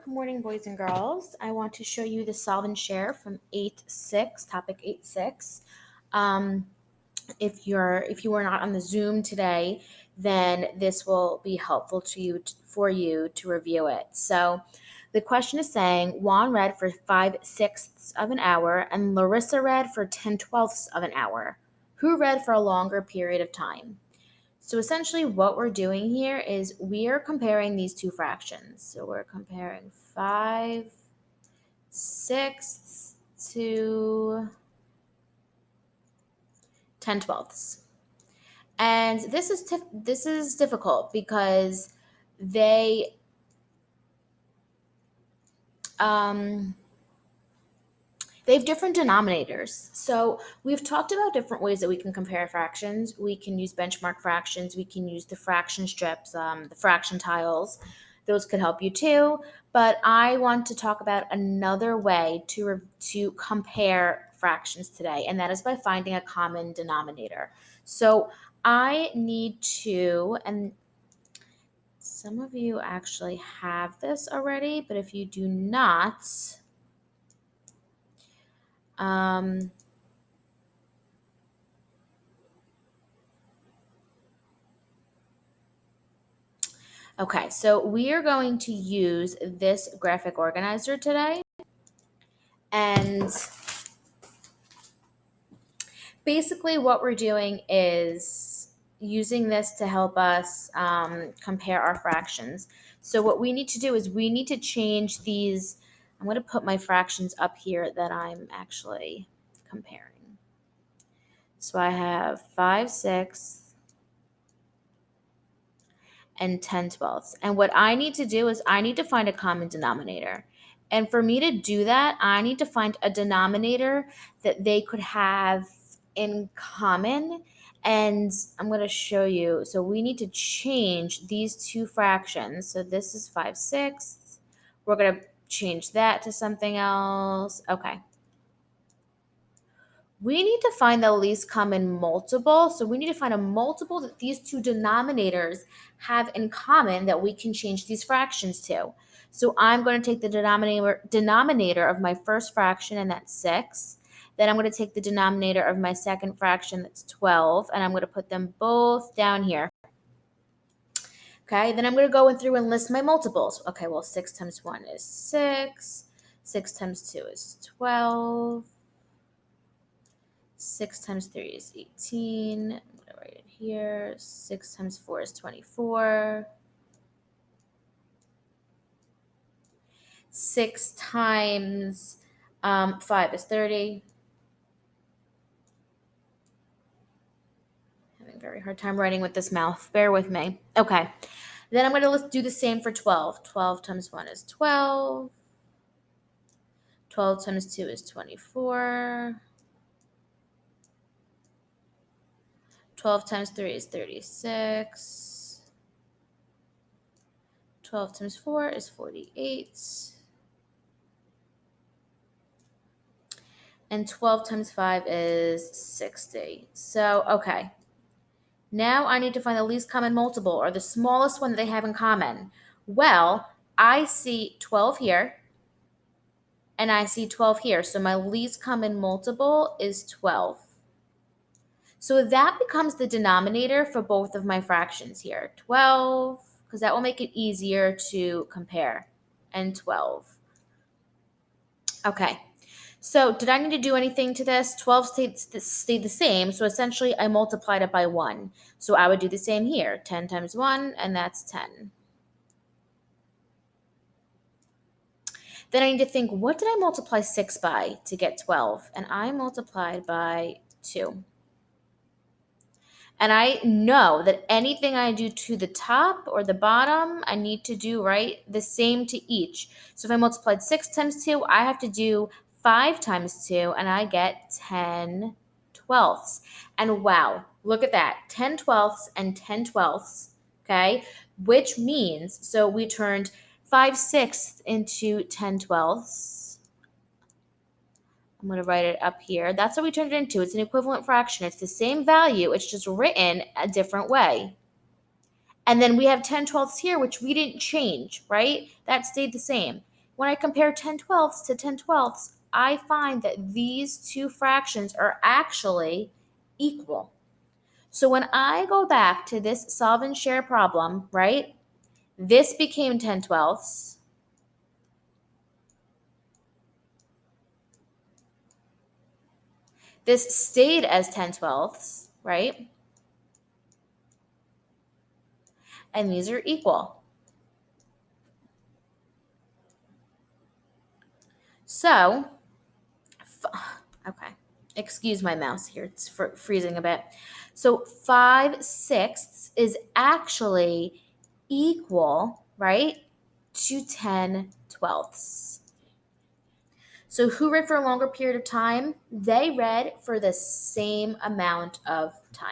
Good morning, boys and girls. I want to show you the solve and share from 8-6, topic 8-6. Um, if you were not on the Zoom today, then this will be helpful to you for you to review it. So the question is saying Juan read for 5/6 of an hour and Larissa read for 10/12 of an hour. Who read for a longer period of time? So essentially what we're doing here is we are comparing these two fractions. So we're comparing 5/6 to 10/12. And this is difficult because they um, they have different denominators. So we've talked about different ways that we can compare fractions. We can use benchmark fractions. We can use the fraction strips, the fraction tiles. Those could help you too. But I want to talk about another way to compare fractions today, and that is by finding a common denominator. So I need to, and some of you actually have this already, but if you do not, um, okay, so we are going to use this graphic organizer today. And basically, what we're doing is using this to help us compare our fractions. So, what we need to do is we need to change these. I'm going to put my fractions up here that I'm actually comparing. So, I have 5/6 and 10/12. And what I need to do is I need to find a common denominator. And for me to do that, I need to find a denominator that they could have in common. And I'm going to show you. So we need to change these two fractions. So this is 5/6. We're going to change that to something else. Okay. We need to find the least common multiple. So we need to find a multiple that these two denominators have in common that we can change these fractions to. So I'm going to take the denominator of my first fraction, and that's 6. Then I'm going to take the denominator of my second fraction, that's 12, and I'm going to put them both down here. Okay, then I'm going to go in through and list my multiples. Okay, well, 6 times 1 is 6. 6 times 2 is 12. 6 times 3 is 18. I'm going to write it here. 6 times 4 is 24. 6 times 5 is 30. Having a very hard time writing with this mouth. Bear with me. Okay. Then I'm going to do the same for 12. 12 times 1 is 12. 12 times 2 is 24. 12 times 3 is 36. 12 times 4 is 48. And 12 times 5 is 60. So, okay. Now I need to find the least common multiple, or the smallest one that they have in common. Well, I see 12 here, and I see 12 here. So my least common multiple is 12. So that becomes the denominator for both of my fractions here. 12, because that will make it easier to compare, and 12. Okay. So did I need to do anything to this? 12 stayed the same. So essentially I multiplied it by 1. So I would do the same here. 10 times 1, and that's 10. Then I need to think, what did I multiply 6 by to get 12? And I multiplied by 2. And I know that anything I do to the top or the bottom, I need to do, right, the same to each. So if I multiplied 6 times 2, I have to do 5 times 2, and I get 10/12. And wow, look at that, 10/12 and 10/12, okay, which means, so we turned 5/6 into 10/12. I'm going to write it up here. That's what we turned it into. It's an equivalent fraction. It's the same value. It's just written a different way. And then we have 10/12 here, which we didn't change, right? That stayed the same. When I compare 10/12 to 10/12, I find that these two fractions are actually equal. So when I go back to this solve and share problem, right, this became 10/12. This stayed as 10/12, right? And these are equal. So, okay, excuse my mouse here, it's freezing a bit. So 5/6 is actually equal, right, to 10/12. So who read for a longer period of time? They read for the same amount of time.